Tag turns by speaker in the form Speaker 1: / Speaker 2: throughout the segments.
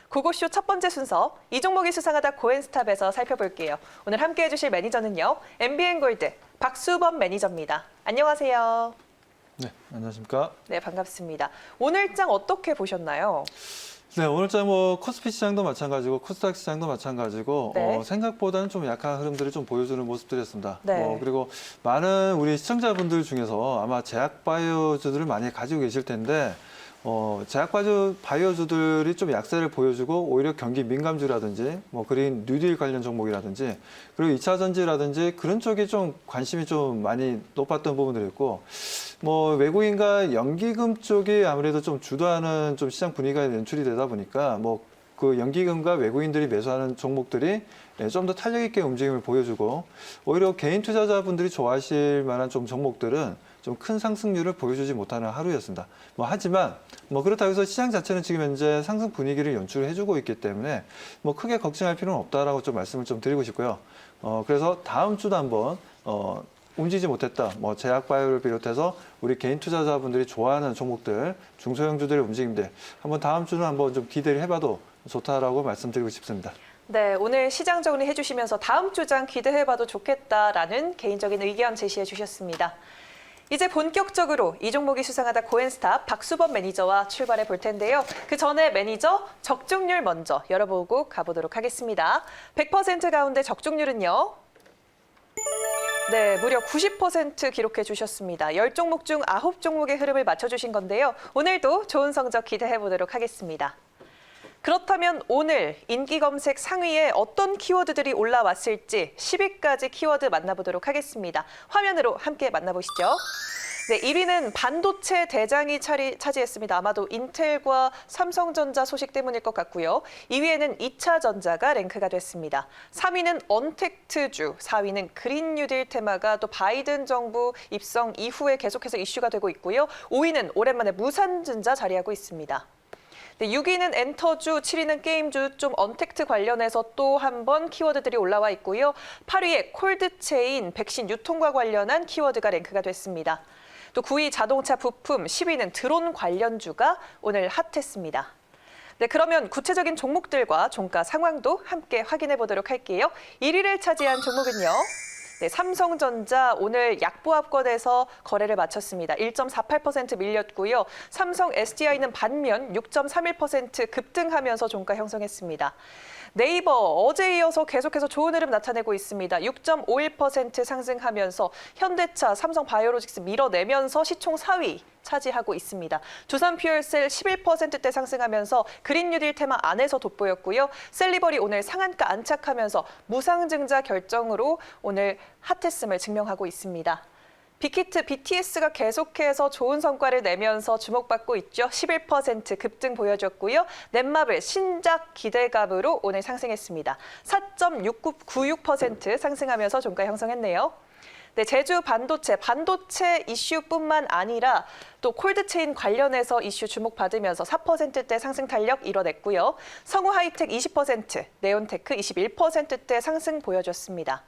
Speaker 1: 구호쇼 첫 번째 순서, 이 종목이 수상하다 고엔스탑에서 살펴볼게요. 오늘 함께 해주실 매니저는요, MBN골드 박수범 매니저입니다. 안녕하세요.
Speaker 2: 네, 안녕하십니까?
Speaker 1: 네, 반갑습니다. 오늘장 어떻게 보셨나요?
Speaker 2: 네, 오늘장 뭐 코스피 시장도 마찬가지고 코스닥 시장도 마찬가지고
Speaker 1: 네.
Speaker 2: 생각보다는 좀 약한 흐름들을 좀 보여주는 모습들이었습니다.
Speaker 1: 네.
Speaker 2: 그리고 많은 우리 시청자분들 중에서 아마 제약 바이오주들을 많이 가지고 계실 텐데 제약 바이오주들이 좀 약세를 보여주고 오히려 경기 민감주라든지 뭐 그린 뉴딜 관련 종목이라든지 그리고 2차 전지라든지 그런 쪽에 좀 관심이 좀 많이 높았던 부분들이 있고 뭐 외국인과 연기금 쪽이 아무래도 좀 주도하는 좀 시장 분위기가 연출이 되다 보니까 뭐 그 연기금과 외국인들이 매수하는 종목들이 좀 더 탄력 있게 움직임을 보여주고 오히려 개인 투자자분들이 좋아하실 만한 좀 종목들은 좀 큰 상승률을 보여주지 못하는 하루였습니다. 하지만 그렇다고 해서 시장 자체는 지금 현재 상승 분위기를 연출해주고 있기 때문에 크게 걱정할 필요는 없다라고 좀 말씀을 좀 드리고 싶고요. 그래서 다음 주도 한번 움직이지 못했다. 제약 바이오를 비롯해서 우리 개인 투자자분들이 좋아하는 종목들, 중소형주들의 움직임들 한번 다음 주는 한번 좀 기대를 해봐도 좋다라고 말씀드리고 싶습니다.
Speaker 1: 네, 오늘 시장 정리해 주시면서 다음 주장 기대해봐도 좋겠다라는 개인적인 의견 제시해 주셨습니다. 이제 본격적으로 이 종목이 수상하다 고엔스탑 박수범 매니저와 출발해 볼 텐데요. 그 전에 매니저 적중률 먼저 열어보고 가보도록 하겠습니다. 100% 가운데 적중률은요. 네, 무려 90% 기록해 주셨습니다. 10종목 중 9종목의 흐름을 맞춰주신 건데요. 오늘도 좋은 성적 기대해 보도록 하겠습니다. 그렇다면 오늘 인기 검색 상위에 어떤 키워드들이 올라왔을지 10위까지 키워드 만나보도록 하겠습니다. 화면으로 함께 만나보시죠. 네, 1위는 반도체 대장이 차지했습니다. 아마도 인텔과 삼성전자 소식 때문일 것 같고요. 2위에는 2차 전자가 랭크가 됐습니다. 3위는 언택트주, 4위는 그린 뉴딜 테마가 또 바이든 정부 입성 이후에 계속해서 이슈가 되고 있고요. 5위는 오랜만에 무산전자 자리하고 있습니다. 네, 6위는 엔터주, 7위는 게임주, 좀 언택트 관련해서 또 한 번 키워드들이 올라와 있고요. 8위에 콜드체인, 백신 유통과 관련한 키워드가 랭크가 됐습니다. 또 9위 자동차 부품, 10위는 드론 관련주가 오늘 핫했습니다. 네, 그러면 구체적인 종목들과 종가 상황도 함께 확인해 보도록 할게요. 1위를 차지한 종목은요. 네, 삼성전자 오늘 약보합권에서 거래를 마쳤습니다. 1.48% 밀렸고요. 삼성 SDI는 반면 6.31% 급등하면서 종가 형성했습니다. 네이버 어제 이어서 계속해서 좋은 흐름 나타내고 있습니다. 6.51% 상승하면서 현대차, 삼성바이오로직스 밀어내면서 시총 4위 차지하고 있습니다. 두산퓨얼셀 11%대 상승하면서 그린 뉴딜 테마 안에서 돋보였고요. 셀리버리 오늘 상한가 안착하면서 무상증자 결정으로 오늘 핫했음을 증명하고 있습니다. 빅히트 BTS가 계속해서 좋은 성과를 내면서 주목받고 있죠. 11% 급등 보여줬고요. 넷마블 신작 기대감으로 오늘 상승했습니다. 4.96% 상승하면서 종가 형성했네요. 네, 제주 반도체 이슈뿐만 아니라 또 콜드체인 관련해서 이슈 주목받으면서 4%대 상승 탄력 이뤄냈고요. 성우 하이텍 20%, 네온테크 21%대 상승 보여줬습니다.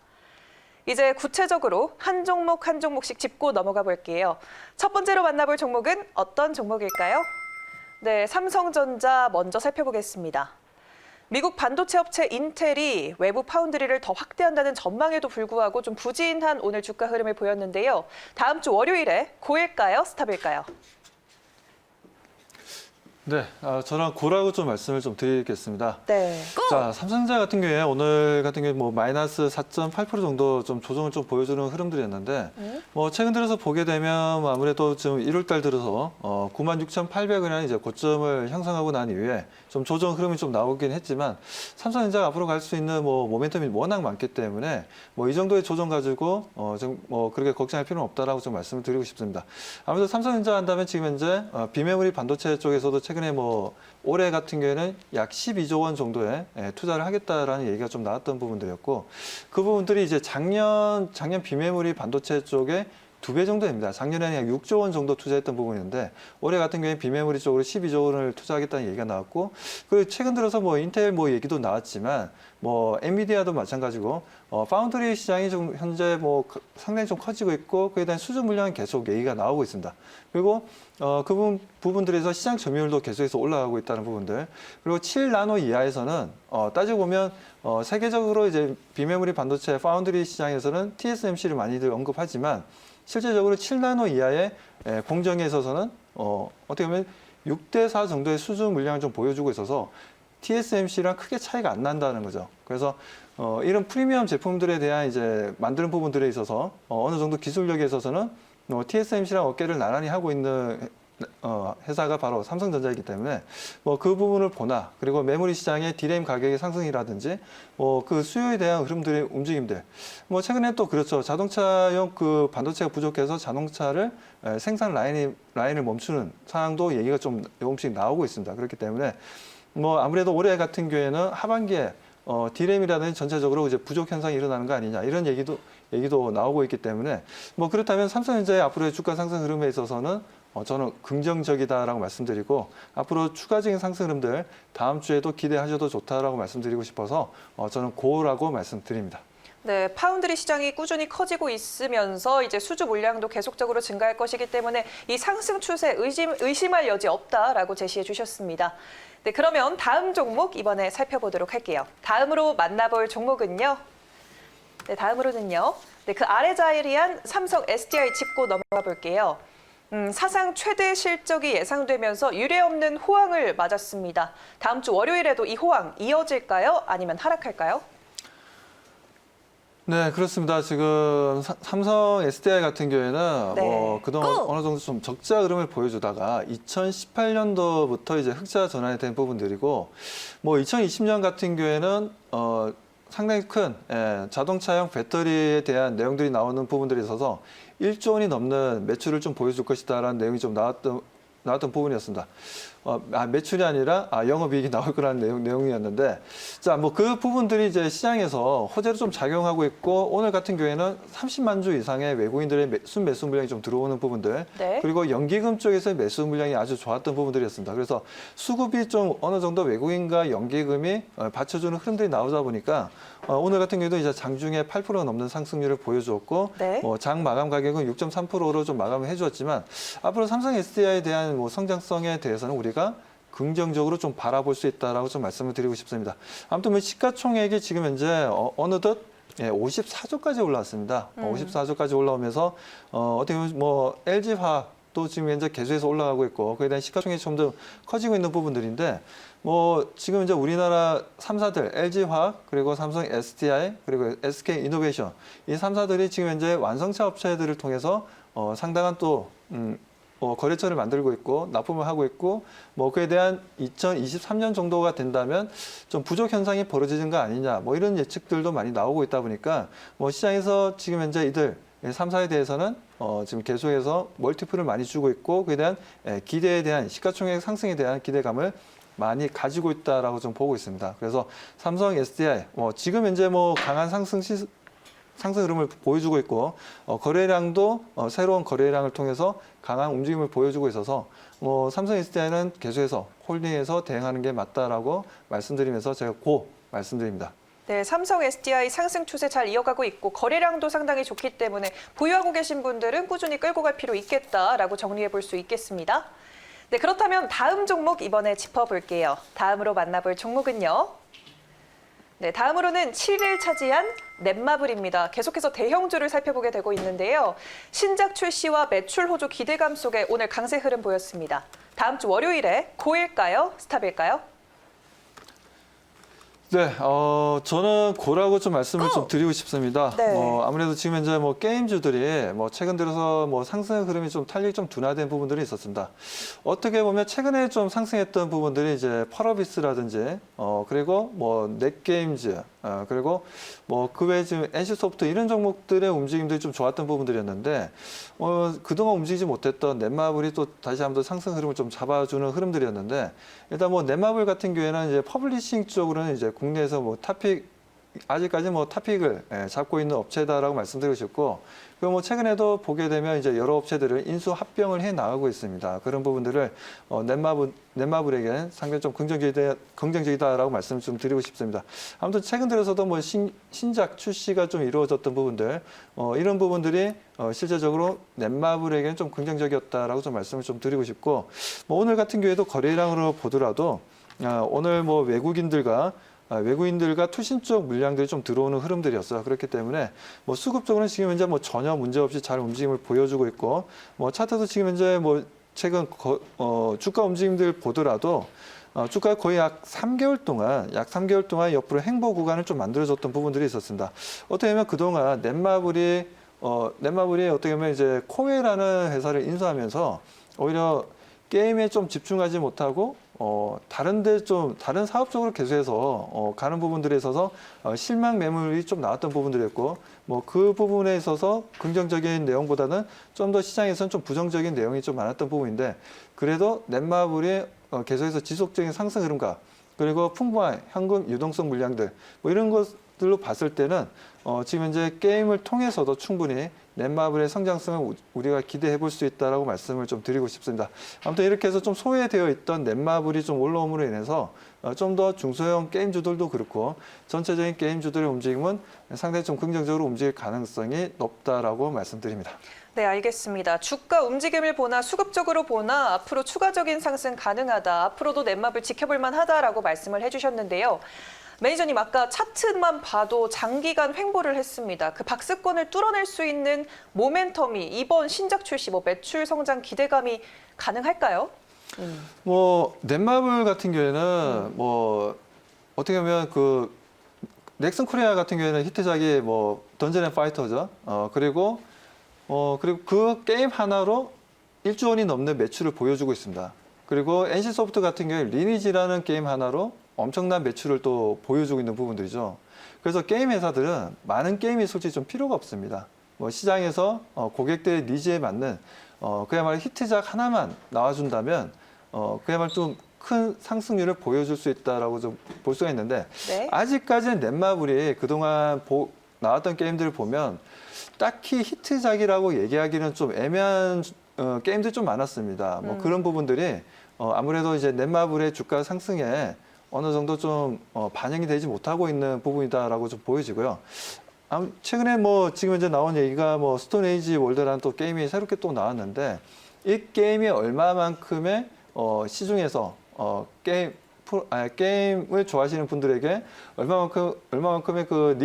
Speaker 1: 이제 구체적으로 한 종목 한 종목씩 짚고 넘어가 볼게요. 첫 번째로 만나볼 종목은 어떤 종목일까요? 네, 삼성전자 먼저 살펴보겠습니다. 미국 반도체 업체 인텔이 외부 파운드리를 더 확대한다는 전망에도 불구하고 좀 부진한 오늘 주가 흐름을 보였는데요. 다음 주 월요일에 고일까요? 스탑일까요?
Speaker 2: 네, 저는 고라고 좀 말씀을 좀 드리겠습니다.
Speaker 1: 네.
Speaker 2: 자, 삼성전자 같은 경우에 오늘 같은 경우에 마이너스 4.8% 정도 좀 조정을 좀 보여주는 흐름들이었는데 최근 들어서 보게 되면 아무래도 지금 1월 달 들어서 96,800원이라는 이제 고점을 형성하고 난 이후에 좀 조정 흐름이 좀 나오긴 했지만 삼성전자가 앞으로 갈 수 있는 모멘텀이 워낙 많기 때문에 이 정도의 조정 가지고 좀 그렇게 걱정할 필요는 없다라고 좀 말씀을 드리고 싶습니다. 아무래도 삼성전자 한다면 지금 현재 비메모리 반도체 쪽에서도 최근에 올해 같은 경우에는 약 12조 원 정도의 투자를 하겠다라는 얘기가 좀 나왔던 부분들이었고 그 부분들이 이제 작년 비메모리 반도체 쪽에 2배 정도 됩니다. 작년에는 약 6조 원 정도 투자했던 부분인데 올해 같은 경우에 비메모리 쪽으로 12조 원을 투자하겠다는 얘기가 나왔고 그리고 최근 들어서 뭐 인텔 뭐 얘기도 나왔지만 뭐 엔비디아도 마찬가지고 파운드리 시장이 좀 현재 뭐 상당히 좀 커지고 있고 그에 대한 수주 물량은 계속 얘기가 나오고 있습니다. 그리고 그 부분들에서 시장 점유율도 계속해서 올라가고 있다는 부분들 그리고 7나노 이하에서는 따지고 보면 세계적으로 이제 비메모리 반도체 파운드리 시장에서는 TSMC를 많이들 언급하지만 실제적으로 7나노 이하의 공정에 있어서는 어떻게 보면 6대4 정도의 수주 물량을 좀 보여주고 있어서 TSMC랑 크게 차이가 안 난다는 거죠. 그래서 이런 프리미엄 제품들에 대한 이제 만드는 부분들에 있어서 어느 정도 기술력에 있어서는 TSMC랑 어깨를 나란히 하고 있는 회사가 바로 삼성전자이기 때문에 뭐 그 부분을 보나 그리고 메모리 시장의 D램 가격의 상승이라든지 뭐 그 수요에 대한 흐름들의 움직임들 뭐 최근에 또 그렇죠 자동차용 그 반도체가 부족해서 자동차를 생산 라인을 멈추는 상황도 얘기가 좀 조금씩 나오고 있습니다. 그렇기 때문에 뭐 아무래도 올해 같은 경우에는 하반기에 D램이라든지 전체적으로 이제 부족 현상이 일어나는 거 아니냐 이런 얘기도 나오고 있기 때문에 뭐 그렇다면 삼성전자의 앞으로의 주가 상승 흐름에 있어서는 저는 긍정적이다라고 말씀드리고 앞으로 추가적인 상승 흐름들 다음 주에도 기대하셔도 좋다라고 말씀드리고 싶어서 저는 고라고 말씀드립니다.
Speaker 1: 네, 파운드리 시장이 꾸준히 커지고 있으면서 이제 수주 물량도 계속적으로 증가할 것이기 때문에 이 상승 추세 의심할 여지 없다라고 제시해 주셨습니다. 네, 그러면 다음 종목 이번에 살펴보도록 할게요. 다음으로 만나볼 종목은요. 네, 다음으로는요. 네, 그 아래 자리한 삼성 SDI 짚고 넘어가 볼게요. 사상 최대 실적이 예상되면서 유례없는 호황을 맞았습니다. 다음 주 월요일에도 이 호황 이어질까요? 아니면 하락할까요?
Speaker 2: 네, 그렇습니다. 지금 삼성 SDI 같은 경우에는
Speaker 1: 네.
Speaker 2: 그동안 어느 정도 좀 적자 흐름을 보여주다가 2018년도부터 이제 흑자 전환이 된 부분들이고 뭐 2020년 같은 경우에는 상당히 큰 자동차용 배터리에 대한 내용들이 나오는 부분들이 있어서 1조 원이 넘는 매출을 좀 보여줄 것이다라는 내용이 좀 나왔던 부분이었습니다. 매출이 아니라 영업이익이 나올 거라는 내용이었는데, 자, 뭐 그 부분들이 이제 시장에서 호재로 좀 작용하고 있고, 오늘 같은 경우에는 30만 주 이상의 외국인들의 순매수 물량이 좀 들어오는 부분들,
Speaker 1: 네.
Speaker 2: 그리고 연기금 쪽에서의 매수 물량이 아주 좋았던 부분들이었습니다. 그래서 수급이 좀 어느 정도 외국인과 연기금이 받쳐주는 흐름들이 나오다 보니까 오늘 같은 경우도 이제 장중에 8% 넘는 상승률을 보여주었고,
Speaker 1: 네.
Speaker 2: 장 마감 가격은 6.3%로 좀 마감을 해주었지만 앞으로 삼성 SDI에 대한 뭐 성장성에 대해서는 우리가 긍정적으로 좀 바라볼 수 있다라고 좀 말씀을 드리고 싶습니다. 아무튼 뭐 시가총액이 지금 현재 어느덧 54조까지 올라왔습니다. 54조까지 올라오면서 어떻게 보면 뭐 LG화학도 지금 현재 계속해서 올라가고 있고 그에 대한 시가총액이 좀 더 커지고 있는 부분들인데 뭐 지금 이제 우리나라 3사들 LG화학 그리고 삼성 SDI 그리고 SK이노베이션 이 3사들이 지금 현재 완성차 업체들을 통해서 상당한 또 거래처를 만들고 있고 납품을 하고 있고 뭐 그에 대한 2023년 정도가 된다면 좀 부족 현상이 벌어지는 거 아니냐 뭐 이런 예측들도 많이 나오고 있다 보니까 뭐 시장에서 지금 현재 이들 3사에 대해서는 지금 계속해서 멀티플을 많이 주고 있고 그에 대한 기대에 대한 시가총액 상승에 대한 기대감을 많이 가지고 있다라고 좀 보고 있습니다. 그래서 삼성 SDI 지금 현재 뭐 강한 상승 흐름을 보여주고 있고 거래량도 새로운 거래량을 통해서 강한 움직임을 보여주고 있어서 삼성 SDI는 계속해서 홀딩해서 대응하는 게 맞다라고 말씀드리면서 제가 말씀드립니다.
Speaker 1: 네, 삼성 SDI 상승 추세 잘 이어가고 있고 거래량도 상당히 좋기 때문에 보유하고 계신 분들은 꾸준히 끌고 갈 필요 있겠다라고 정리해 볼 수 있겠습니다. 네, 그렇다면 다음 종목 이번에 짚어볼게요. 다음으로 만나볼 종목은요. 네, 다음으로는 7위를 차지한 넷마블입니다. 계속해서 대형주를 살펴보게 되고 있는데요. 신작 출시와 매출 호조 기대감 속에 오늘 강세 흐름 보였습니다. 다음 주 월요일에 고일까요? 스탑일까요?
Speaker 2: 네, 저는 고라고 좀 말씀을 좀 드리고 싶습니다.
Speaker 1: 네.
Speaker 2: 아무래도 지금 현재 뭐 게임주들이 뭐 최근 들어서 뭐 상승 흐름이 좀 탄력이 좀 둔화된 부분들이 있었습니다. 어떻게 보면 최근에 좀 상승했던 부분들이 이제 펄어비스라든지, 그리고 뭐 넷게임즈, 그리고 뭐 그 외에 지금 NC소프트 이런 종목들의 움직임들이 좀 좋았던 부분들이었는데, 그동안 움직이지 못했던 넷마블이 또 다시 한번 상승 흐름을 좀 잡아주는 흐름들이었는데, 일단 뭐 넷마블 같은 경우에는 이제 퍼블리싱 쪽으로는 이제 국내에서 뭐 아직까지 뭐 탑픽을 잡고 있는 업체다라고 말씀드리고 싶고, 그리고 뭐 최근에도 보게 되면 이제 여러 업체들을 인수 합병을 해 나가고 있습니다. 그런 부분들을 넷마블에게는 상당히 좀 긍정적이다라고 말씀을 좀 드리고 싶습니다. 아무튼 최근 들어서도 뭐 신작 출시가 좀 이루어졌던 부분들, 이런 부분들이 실제적으로 넷마블에게는 좀 긍정적이었다라고 좀 말씀을 좀 드리고 싶고, 뭐 오늘 같은 경우에도 거래량으로 보더라도 오늘 뭐 외국인들과 투신 쪽 물량들이 좀 들어오는 흐름들이었어요. 그렇기 때문에 뭐 수급적으로는 지금 현재 뭐 전혀 문제 없이 잘 움직임을 보여주고 있고, 뭐 차트도 지금 현재 뭐 최근 주가 움직임들 보더라도 주가가 거의 약 3개월 동안 옆으로 행보 구간을 좀 만들어줬던 부분들이 있었습니다. 어떻게 보면 그동안 넷마블이 어떻게 보면 이제 코웨라는 회사를 인수하면서 오히려 게임에 좀 집중하지 못하고 다른 사업적으로 계속해서 가는 부분들에 있어서 실망 매물이 좀 나왔던 부분들이었고, 뭐 그 부분에 있어서 긍정적인 내용보다는 좀 더 시장에서는 좀 부정적인 내용이 좀 많았던 부분인데, 그래도 넷마블이 계속해서 지속적인 상승 흐름과 그리고 풍부한 현금 유동성 물량들 뭐 이런 것들로 봤을 때는 지금 현재 게임을 통해서도 충분히 넷마블의 성장성을 우리가 기대해 볼 수 있다라고 말씀을 좀 드리고 싶습니다. 아무튼 이렇게 해서 좀 소외되어 있던 넷마블이 좀 올라옴으로 인해서 좀 더 중소형 게임주들도 그렇고 전체적인 게임주들의 움직임은 상당히 좀 긍정적으로 움직일 가능성이 높다라고 말씀드립니다.
Speaker 1: 네, 알겠습니다. 주가 움직임을 보나 수급적으로 보나 앞으로 추가적인 상승 가능하다. 앞으로도 넷마블 지켜볼 만하다라고 말씀을 해주셨는데요. 매니저님, 아까 차트만 봐도 장기간 횡보를 했습니다. 그 박스권을 뚫어낼 수 있는 모멘텀이 이번 신작 출시, 뭐 매출 성장 기대감이 가능할까요?
Speaker 2: 뭐 넷마블 같은 경우에는 뭐 어떻게 보면 그 넥슨 코리아 같은 경우에는 히트작이 뭐 던전 앤 파이터죠. 그리고 그 게임 하나로 1조 원이 넘는 매출을 보여주고 있습니다. 그리고 NC소프트 같은 경우에 리니지라는 게임 하나로 엄청난 매출을 또 보여주고 있는 부분들이죠. 그래서 게임 회사들은 많은 게임이 솔직히 좀 필요가 없습니다. 뭐 시장에서 고객들의 니즈에 맞는 그야말로 히트작 하나만 나와준다면 그야말로 좀 큰 상승률을 보여줄 수 있다라고 좀 볼 수가 있는데,
Speaker 1: 네.
Speaker 2: 아직까지는 넷마블이 그동안 나왔던 게임들을 보면 딱히 히트작이라고 얘기하기는 좀 애매한 게임들이 좀 많았습니다. 뭐 그런 부분들이 아무래도 이제 넷마블의 주가 상승에 어느 정도 좀 반영이 되지 못하고 있는 부분이다라고 좀 보여지고요. 최근에 뭐 지금 이제 나온 얘기가 뭐 스톤에이지 월드라는 또 게임이 새롭게 또 나왔는데, 이 게임이 얼마만큼의 시중에서 게임을 좋아하시는 분들에게 얼마만큼의 그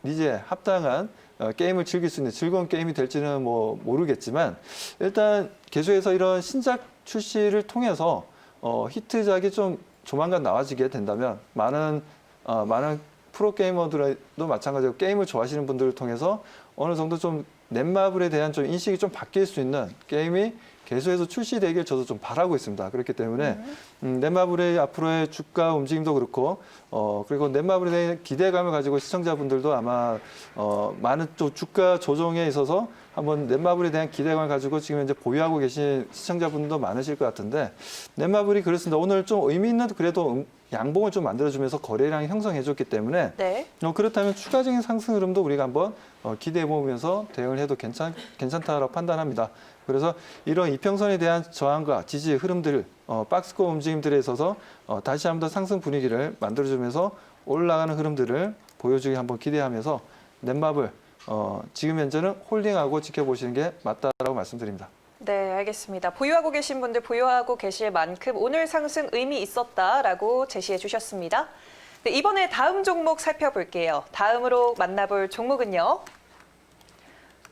Speaker 2: 니즈에 합당한 게임을 즐길 수 있는 즐거운 게임이 될지는 뭐 모르겠지만, 일단 계속해서 이런 신작 출시를 통해서 히트작이 좀 조만간 나와지게 된다면 많은 프로게이머들도 마찬가지로 게임을 좋아하시는 분들을 통해서 어느 정도 좀 넷마블에 대한 좀 인식이 좀 바뀔 수 있는 게임이 계속해서 출시되길 저도 좀 바라고 있습니다. 그렇기 때문에 넷마블의 앞으로의 주가 움직임도 그렇고 그리고 넷마블에 대한 기대감을 가지고 시청자분들도 아마 많은 또 주가 조정에 있어서 한번 넷마블에 대한 기대감을 가지고 지금 현재 보유하고 계신 시청자분도 많으실 것 같은데, 넷마블이 그렇습니다. 오늘 좀 의미 있는 그래도 양봉을 좀 만들어주면서 거래량이 형성해줬기 때문에
Speaker 1: 네.
Speaker 2: 그렇다면 추가적인 상승 흐름도 우리가 한번 기대해보면서 대응을 해도 괜찮다라고 판단합니다. 그래서 이런 이평선에 대한 저항과 지지의 흐름들, 박스권 움직임들에 있어서 다시 한번 더 상승 분위기를 만들어주면서 올라가는 흐름들을 보여주기 한번 기대하면서 넷마블 지금 현재는 홀딩하고 지켜보시는 게 맞다라고 말씀드립니다.
Speaker 1: 네, 알겠습니다. 보유하고 계신 분들 보유하고 계실 만큼 오늘 상승 의미 있었다라고 제시해 주셨습니다. 네, 이번에 다음 종목 살펴볼게요. 다음으로 만나볼 종목은요.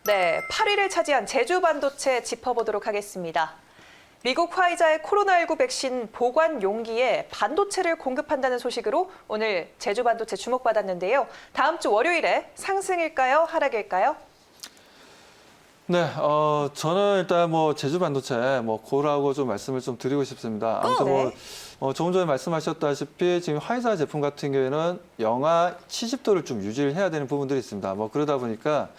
Speaker 1: 네, 8위를 차지한 제주반도체 짚어보도록 하겠습니다. 미국 화이자의 코로나19 백신 보관 용기에 반도체를 공급한다는 소식으로 오늘 제주반도체 주목받았는데요. 다음 주 월요일에 상승일까요? 하락일까요?
Speaker 2: 네, 저는 일단 뭐 제주반도체 고라고 좀 말씀을 좀 드리고 싶습니다. 아무튼 조금 전에 말씀하셨다시피 지금 화이자 제품 같은 경우에는 영하 70도를 좀 유지를 해야 되는 부분들이 있습니다. 그러다 보니까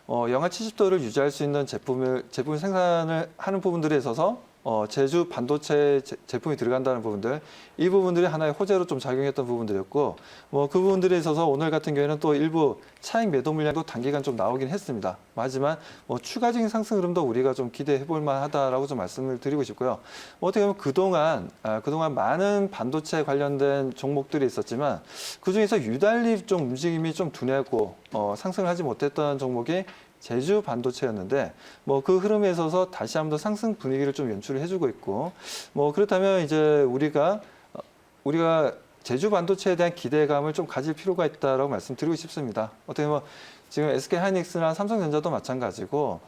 Speaker 2: 영하 70도를 유지할 수 있는 제품 생산을 하는 부분들에 있어서 제주 반도체 제품이 들어간다는 부분들, 이 부분들이 하나의 호재로 좀 작용했던 부분들이었고, 뭐 그 부분들에 있어서 오늘 같은 경우에는 또 일부 차익 매도 물량도 단기간 좀 나오긴 했습니다. 하지만 뭐 추가적인 상승 흐름도 우리가 좀 기대해 볼 만하다라고 좀 말씀을 드리고 싶고요. 어떻게 보면 그동안 많은 반도체 관련된 종목들이 있었지만 그 중에서 유달리 좀 움직임이 좀 둔했고 상승을 하지 못했던 종목이 제주 반도체였는데 뭐 그 흐름에 있어서 다시 한번 더 상승 분위기를 좀 연출을 해주고 있고 뭐 그렇다면 이제 우리가 제주 반도체에 대한 기대감을 좀 가질 필요가 있다라고 말씀드리고 싶습니다. 어떻게 보면 지금 SK 하이닉스나 삼성전자도 마찬가지고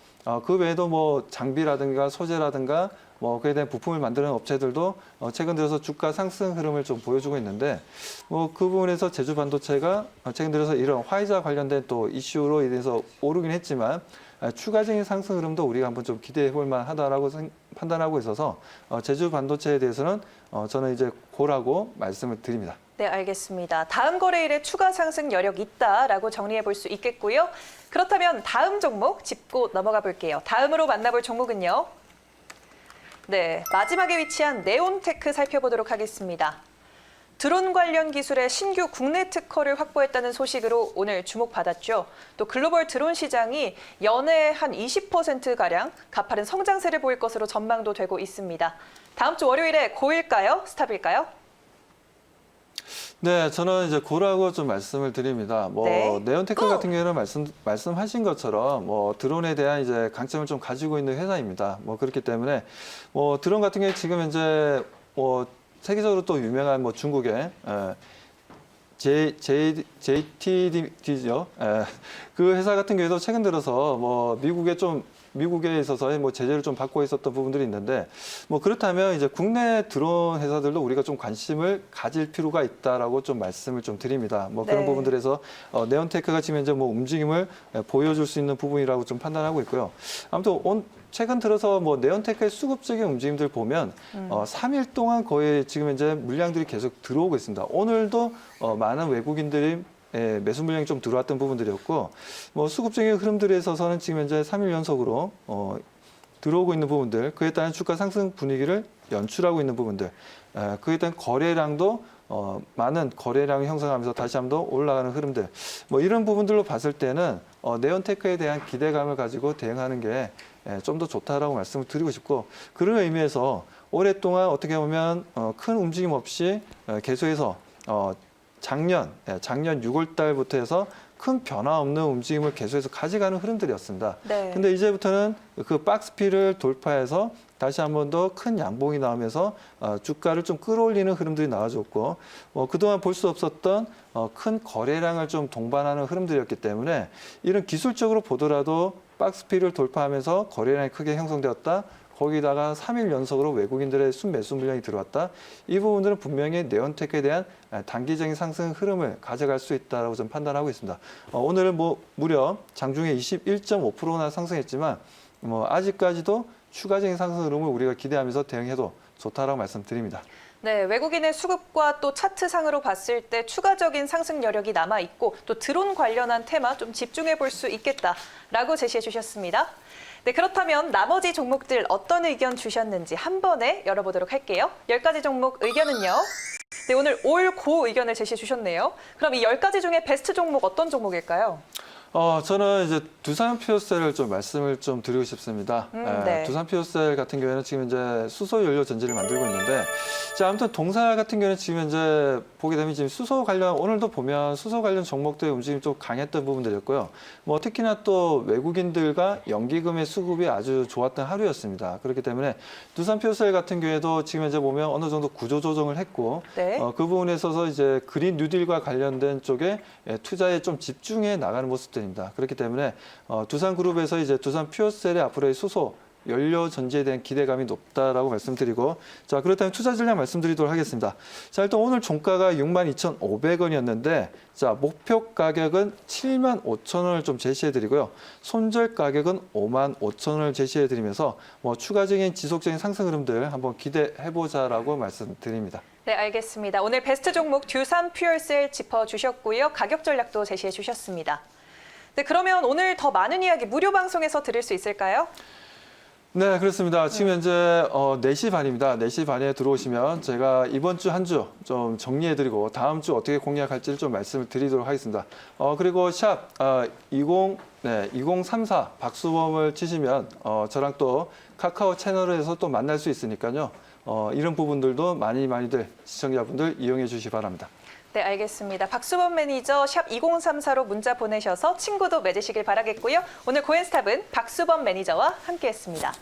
Speaker 2: 그 외에도 뭐 장비라든가 소재라든가 뭐 그에 대한 부품을 만드는 업체들도 최근 들어서 주가 상승 흐름을 좀 보여주고 있는데 뭐 그 부분에서 제주 반도체가 최근 들어서 이런 화이자 관련된 또 이슈로 인해서 오르긴 했지만 추가적인 상승 흐름도 우리가 한번 좀 기대해 볼 만하다라고 판단하고 있어서 제주 반도체에 대해서는 저는 이제 고라고 말씀을 드립니다.
Speaker 1: 네, 알겠습니다. 다음 거래일에 추가 상승 여력 있다라고 정리해 볼 수 있겠고요. 그렇다면 다음 종목 짚고 넘어가 볼게요. 다음으로 만나볼 종목은요. 네, 마지막에 위치한 네온테크 살펴보도록 하겠습니다. 드론 관련 기술의 신규 국내 특허를 확보했다는 소식으로 오늘 주목받았죠. 또 글로벌 드론 시장이 연에 한 20%가량 가파른 성장세를 보일 것으로 전망도 되고 있습니다. 다음 주 월요일에 고일까요? 스탑일까요?
Speaker 2: 네, 저는 이제 고라고 좀 말씀을 드립니다.
Speaker 1: 네.
Speaker 2: 네온테크 같은 경우에는 말씀하신 것처럼 드론에 대한 이제 강점을 좀 가지고 있는 회사입니다. 그렇기 때문에 드론 같은 경우에 지금 현재 세계적으로 또 유명한 중국의 JTD죠. 그 회사 같은 경우에도 최근 들어서 미국에 있어서 제재를 좀 받고 있었던 부분들이 있는데 그렇다면 이제 국내 드론 회사들도 우리가 좀 관심을 가질 필요가 있다라고 좀 말씀을 좀 드립니다. 그런
Speaker 1: 네.
Speaker 2: 부분들에서 네온테크가 지금 현재 움직임을 보여줄 수 있는 부분이라고 좀 판단하고 있고요. 아무튼 최근 들어서 네온테크의 수급적인 움직임들 보면 3일 동안 거의 지금 현재 물량들이 계속 들어오고 있습니다. 오늘도 많은 외국인들이 매수 물량이 좀 들어왔던 부분들이었고 수급적인 흐름들에 있어서는 지금 현재 3일 연속으로 들어오고 있는 부분들, 그에 따른 주가 상승 분위기를 연출하고 있는 부분들, 그에 따른 거래량도 많은 거래량을 형성하면서 다시 한번 더 올라가는 흐름들, 이런 부분들로 봤을 때는 네온테크에 대한 기대감을 가지고 대응하는 게 좀 더 좋다라고 말씀을 드리고 싶고, 그런 의미에서 오랫동안 어떻게 보면 큰 움직임 없이 계속해서 작년 6월 달부터 해서 큰 변화 없는 움직임을 계속해서 가져가는 흐름들이었습니다.
Speaker 1: 네.
Speaker 2: 근데 이제부터는 그 박스피를 돌파해서 다시 한 번 더 큰 양봉이 나오면서 주가를 좀 끌어올리는 흐름들이 나와줬고 그동안 볼 수 없었던 큰 거래량을 좀 동반하는 흐름들이었기 때문에 이런 기술적으로 보더라도 박스피를 돌파하면서 거래량이 크게 형성되었다. 거기다가 3일 연속으로 외국인들의 순매수 물량이 들어왔다. 이 부분들은 분명히 네온테크에 대한 단기적인 상승 흐름을 가져갈 수 있다고 좀 판단하고 있습니다. 오늘은 무려 장중에 21.5%나 상승했지만 아직까지도 추가적인 상승 흐름을 우리가 기대하면서 대응해도 좋다라고 말씀드립니다.
Speaker 1: 네, 외국인의 수급과 또 차트상으로 봤을 때 추가적인 상승 여력이 남아있고 또 드론 관련한 테마 좀 집중해 볼 수 있겠다라고 제시해 주셨습니다. 네, 그렇다면 나머지 종목들 어떤 의견 주셨는지 한 번에 열어보도록 할게요. 10가지 종목 의견은요. 네, 오늘 올 고 의견을 제시해 주셨네요. 그럼 이 10가지 중에 베스트 종목 어떤 종목일까요?
Speaker 2: 저는 이제 두산 퓨어셀을 좀 말씀을 좀 드리고 싶습니다.
Speaker 1: 네.
Speaker 2: 두산 퓨어셀 같은 경우에는 지금 이제 수소 연료 전지를 만들고 있는데, 자, 아무튼 동사 같은 경우는 지금 현재 보게 되면 지금 오늘도 보면 수소 관련 종목들의 움직임이 좀 강했던 부분들이었고요. 특히나 또 외국인들과 연기금의 수급이 아주 좋았던 하루였습니다. 그렇기 때문에 두산 퓨어셀 같은 경우에도 지금 현재 보면 어느 정도 구조 조정을 했고,
Speaker 1: 네.
Speaker 2: 그 부분에 있어서 이제 그린 뉴딜과 관련된 쪽에 투자에 좀 집중해 나가는 모습들 입니다. 그렇기 때문에 두산그룹에서 이제 두산 퓨어셀의 앞으로의 수소 연료 전지에 대한 기대감이 높다라고 말씀드리고, 자, 그렇다면 투자 전략 말씀드리도록 하겠습니다. 자, 일단 오늘 종가가 62,500원이었는데, 자, 목표 가격은 75,000원을 좀 제시해 드리고요. 손절 가격은 55,000원을 제시해 드리면서 추가적인 지속적인 상승 흐름들 한번 기대해 보자라고 말씀드립니다.
Speaker 1: 네, 알겠습니다. 오늘 베스트 종목 두산 퓨어셀 짚어주셨고요. 가격 전략도 제시해 주셨습니다. 네, 그러면 오늘 더 많은 이야기 무료 방송에서 들을 수 있을까요?
Speaker 2: 네, 그렇습니다. 지금 현재 4시 반입니다. 4시 반에 들어오시면 제가 이번 주 한 주 좀 정리해드리고 다음 주 어떻게 공략할지를 좀 말씀을 드리도록 하겠습니다. 그리고 샵 2034 박수범을 치시면 저랑 또 카카오 채널에서 또 만날 수 있으니까요. 이런 부분들도 많이들 시청자분들 이용해 주시기 바랍니다.
Speaker 1: 네, 알겠습니다. 박수범 매니저 샵 2034로 문자 보내셔서 친구도 맺으시길 바라겠고요. 오늘 고엔스탑은 박수범 매니저와 함께했습니다.